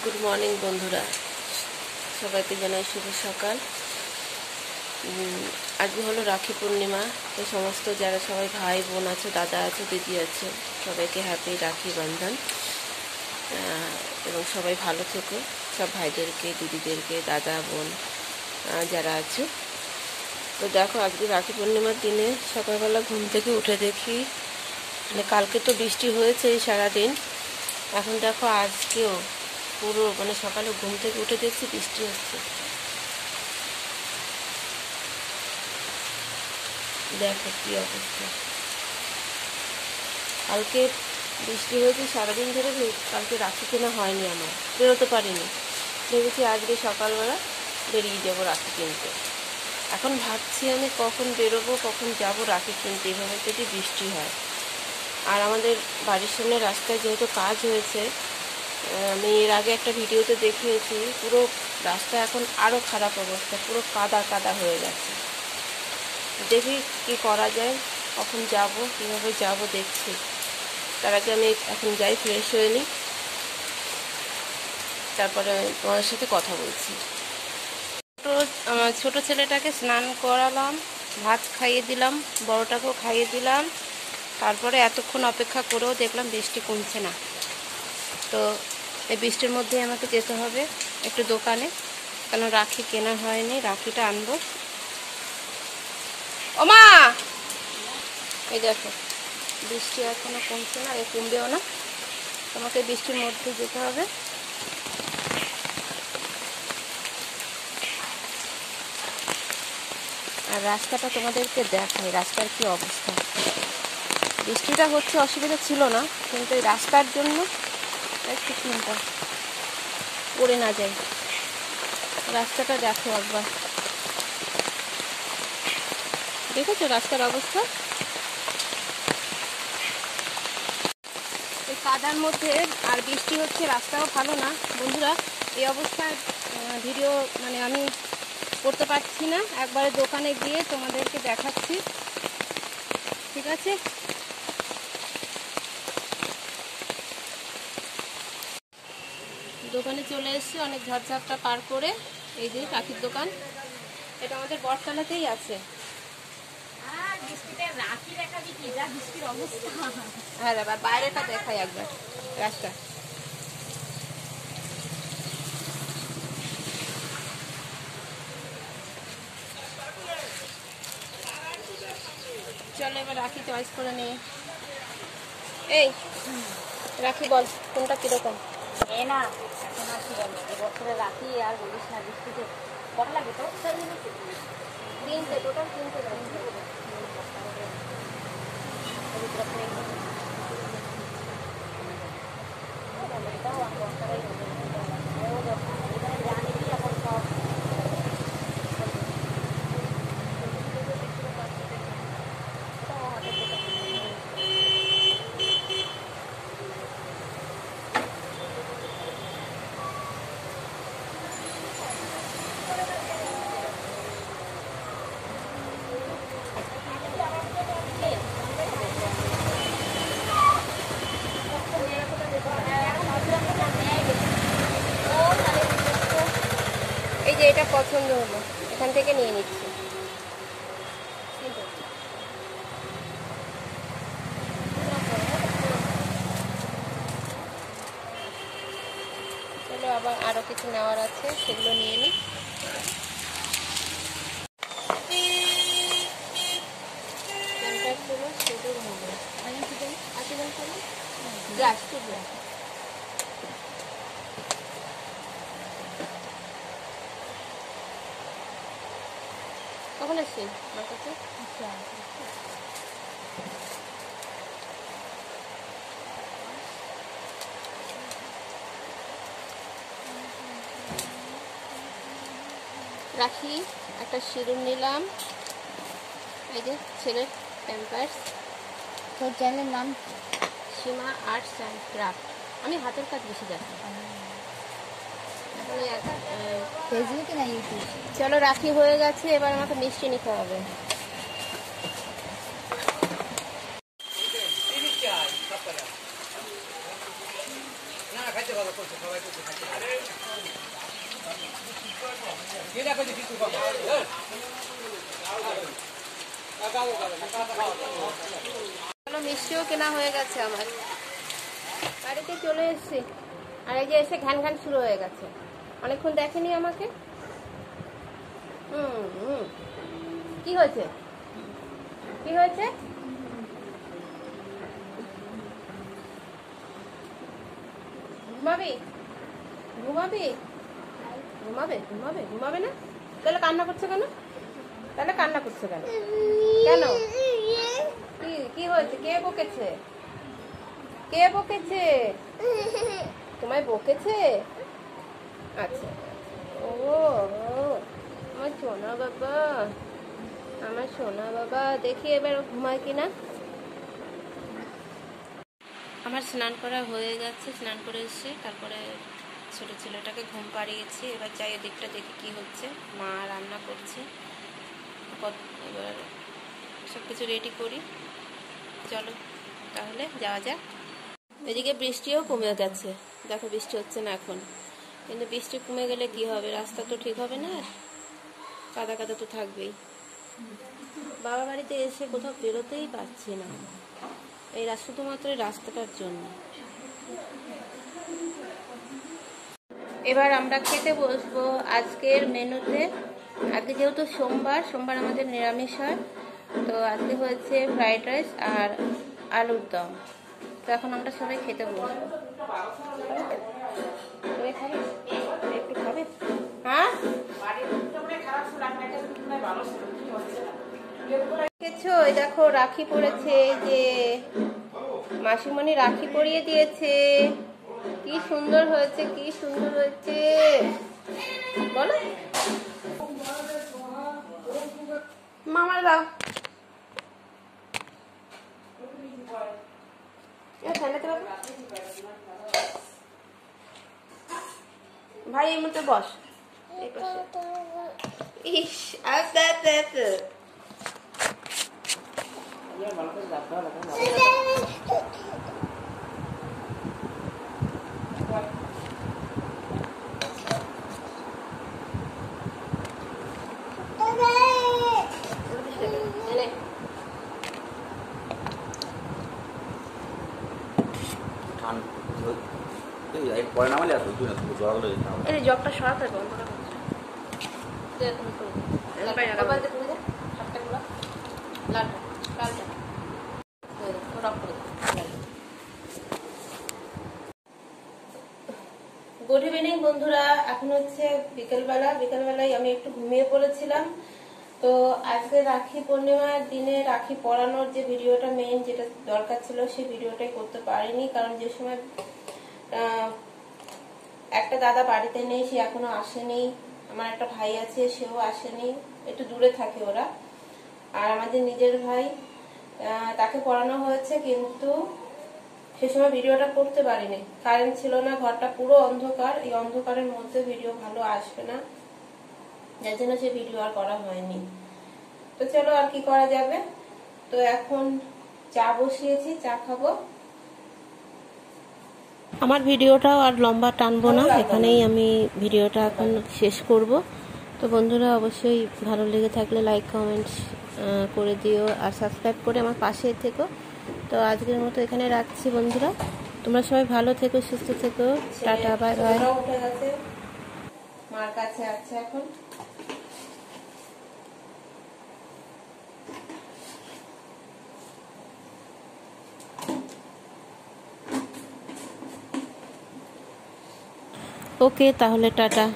Good morning বন্ধুরা, সবাইকে জানাই শুভ সকাল। আজকে হলো রাখি পূর্ণিমা। তো সমস্ত যারা সবাই ভাই বোন আছে, দাদা আছে, দিদি আছে, সবাইকে হ্যাপি রাখি বন্ধন। এবং সবাই ভালো থেকো, সব ভাইদেরকে, দিদিদেরকে, দাদা বোন যারা আছে। তো দেখো, আজকে রাখি পূর্ণিমার দিনে সকালবেলা ঘুম থেকে উঠে দেখি, মানে কালকে তো বৃষ্টি হয়েছে এই সারাদিন। এখন দেখো আজকেও পুরো সকালে ঘুম থেকে উঠে দেখছি বৃষ্টি হচ্ছে। দেখো কি অবস্থা। কালকে বৃষ্টি হয়েছে সারাদিন ধরে, কালকে রাখি কেনা হয়নি, আমার বেরোতে পারিনি। ভেবেছি আজকে সকালবেলা বেরিয়ে যাবো রাখি কিনতে। এখন ভাবছি আমি কখন বেরোবো, কখন যাব রাখি কিনতে, এভাবে যদি বৃষ্টি হয়। আর আমাদের বাড়ির সামনে রাস্তায় যেহেতু কাজ হয়েছে, আমি এর আগে একটা ভিডিওতে দেখিয়েছি, পুরো রাস্তা এখন আরও খারাপ অবস্থা, পুরো কাদা কাদা হয়ে গেছে। দেখি কি করা যায়, কখন যাব, কীভাবে যাব দেখছি। তার আগে আমি এখন যাই, ফ্রেশ হয়ে নিই, তারপরে তোমাদের সাথে কথা বলছি। ছোটো ছেলেটাকে স্নান করালাম, ভাত খাইয়ে দিলাম, বড়টাকেও খাইয়ে দিলাম। তারপরে এতক্ষণ অপেক্ষা করেও দেখলাম বৃষ্টি কমছে না। তো এই বৃষ্টির মধ্যে আমাকে যেতে হবে একটু দোকানে, কারণ রাখি কেনা হয়নি, রাখিটা আনবো। ওমা, এই দেখো বৃষ্টি এখনো কমছে না, কমবেও না। তোমাকে বৃষ্টির মধ্যে যেতে হবে। আর রাস্তাটা তোমাদেরকে দেখাই, রাস্তার কি অবস্থা। বৃষ্টিটা হচ্ছে, অসুবিধা ছিল না, কিন্তু এই রাস্তার জন্য একটু চিন্তা, পড়ে না যায়। রাস্তাটা দেখো একবার, দেখেছো রাস্তার অবস্থা? এই কাদার মধ্যে আর বৃষ্টি হচ্ছে, রাস্তাও ভালো না বন্ধুরা। এই অবস্থায় ভিডিও আমি করতে পারছি না। একবারে দোকানে গিয়ে তোমাদেরকে দেখাচ্ছি, ঠিক আছে? দোকানে চলে এসেছি অনেক ঝড়ঝাপটা পার করে। এই যে রাখির দোকান, এটা আমাদের বটতলাতেই আছে। হ্যাঁ, এবার বাইরেটা দেখাই একবার, রাস্তা। চলো এবার রাখি চয়েস করে নে। এই রাখি বল, কোনটা কিরকম? না এখন আর কি বলবো, এবছরে রাখি আর বলিস না, বৃষ্টিতে কত লাগে তো? তিনটে, টোটাল তিনটে। এই যে এটা পছন্দ হলো, এখান থেকে নিয়ে নিচ্ছি। চলো আবার আরো কিছু নেওয়ার আছে, সেগুলো নিয়ে নিই। কখন আসছি আমার কাছে? রাখি, একটা সিঁদুর নিলাম, এই যে ছেলের প্যাম্পার্স। তোর চ্যানেলের নাম সীমা আর্টস অ্যান্ড ক্রাফট। আমি হাতের কাজ বেশি জানি। ফেসবুকে না ইউটিউব? চলো রাখি হয়ে গেছে, এবার আমাকে মিষ্টি নিতে হবে। মিষ্টিও কেনা হয়ে গেছে আমার, বাড়িতে চলে এসেছি। আর এই যে এসে ঘ্যান ঘ্যান শুরু হয়ে গেছে, অনেকক্ষণ দেখেনি আমাকে। কি হয়েছে, কি হয়েছে? ঘুমাবি, ঘুমাবি, ঘুমাবে, ঘুমাবে, ঘুমাবে না? তাহলে কান্না করছে কেন? তাহলে কান্না করছে কেন? কেন? কি কি হয়েছে? কে বকেছে? কে বকেছে? তোমায় বকেছে? আচ্ছা, ও আমার সোনা বাবা, আমার সোনা বাবা। দেখি এবার ঘুমায় কিনা। আমার স্নান করা হয়ে গেছে, স্নান করে এসে তারপরে ছোট ছেলেটাকে ঘুম পাড়িয়েছি। এবার যাই ওদিকটা দেখি কি হচ্ছে। মা রান্না করছে, এবার সব কিছু রেডি করি। চলো তাহলে যাওয়া যাক। এদিকে বৃষ্টিও কমে গেছে, দেখো বৃষ্টি হচ্ছে না এখন, কিন্তু বৃষ্টি কমে গেলে কি হবে, রাস্তা তো ঠিক হবে না, কাদা কাদা তো থাকবেই। বাবা বাড়িতে এসে কোথাও বেরোতেই পারছি না, এই শুধুমাত্র এই রাস্তাটার জন্য। এবার আমরা খেতে বসবো আজকের মেনুতে। আজকে যেহেতু সোমবার, সোমবার আমাদের নিরামিষ হয়, তো আজকে হয়েছে ফ্রাইড রাইস আর আলুর দম। তো এখন আমরা সবাই খেতে বসবো। তুমি খাবে? একটু খাবে? হ্যাঁ দেখেছো, এই দেখো রাখি পড়েছে, যে মাসিমণি রাখি পরিয়ে দিয়েছে। কি সুন্দর হয়েছে, কি সুন্দর হয়েছে বলো। মামার দাও, ভাই এই মতো বস। ইস আস্তে আস্তে আস্তে জগটা সরাতে গুড ইভিনিং বন্ধুরা, এখন হচ্ছে বিকেলবেলায় আমি একটু ঘুমিয়ে পড়েছিলাম। তো আজকে রাখি পূর্ণিমার দিনে রাখি পরানোর যে ভিডিওটা মেইন যেটা দরকার ছিল সেই ভিডিওটাই করতে পারিনি, কারণ যে সময় একটা দাদা বাড়িতে নেই, সে এখনো আসেনি। আমার একটা ভাই আছে, সেও আসেনি, একটু দূরে থাকে ওরা। আর আমাদের নিজের ভাই, তাকে পড়ানো হয়েছে, কিন্তু সে সময় ভিডিওটা করতে পারিনি, কারেন্ট ছিল না, ঘরটা পুরো অন্ধকার। এই অন্ধকারের মধ্যে ভিডিও ভালো আসবে না, যার জন্য সে ভিডিও আর করা হয়নি। তো চলো আর কি করা যাবে। তো এখন চা বসিয়েছি, চা খাবো। আমার ভিডিওটাও আর লম্বা টানবো না, এখানেই আমি ভিডিওটা এখন শেষ করব। তো বন্ধুরা অবশ্যই ভালো লেগে থাকলে লাইক কমেন্ট করে দিও, আর সাবস্ক্রাইব করে আমার পাশে থেকো। তো আজকের মতো এখানে রাখছি বন্ধুরা, তোমরা সবাই ভালো থেকো, সুস্থ থেকো, টাটা, বাই বাই। উঠে গেছে, মার কাছে আছে এখন। ওকে তাহলে টাটা।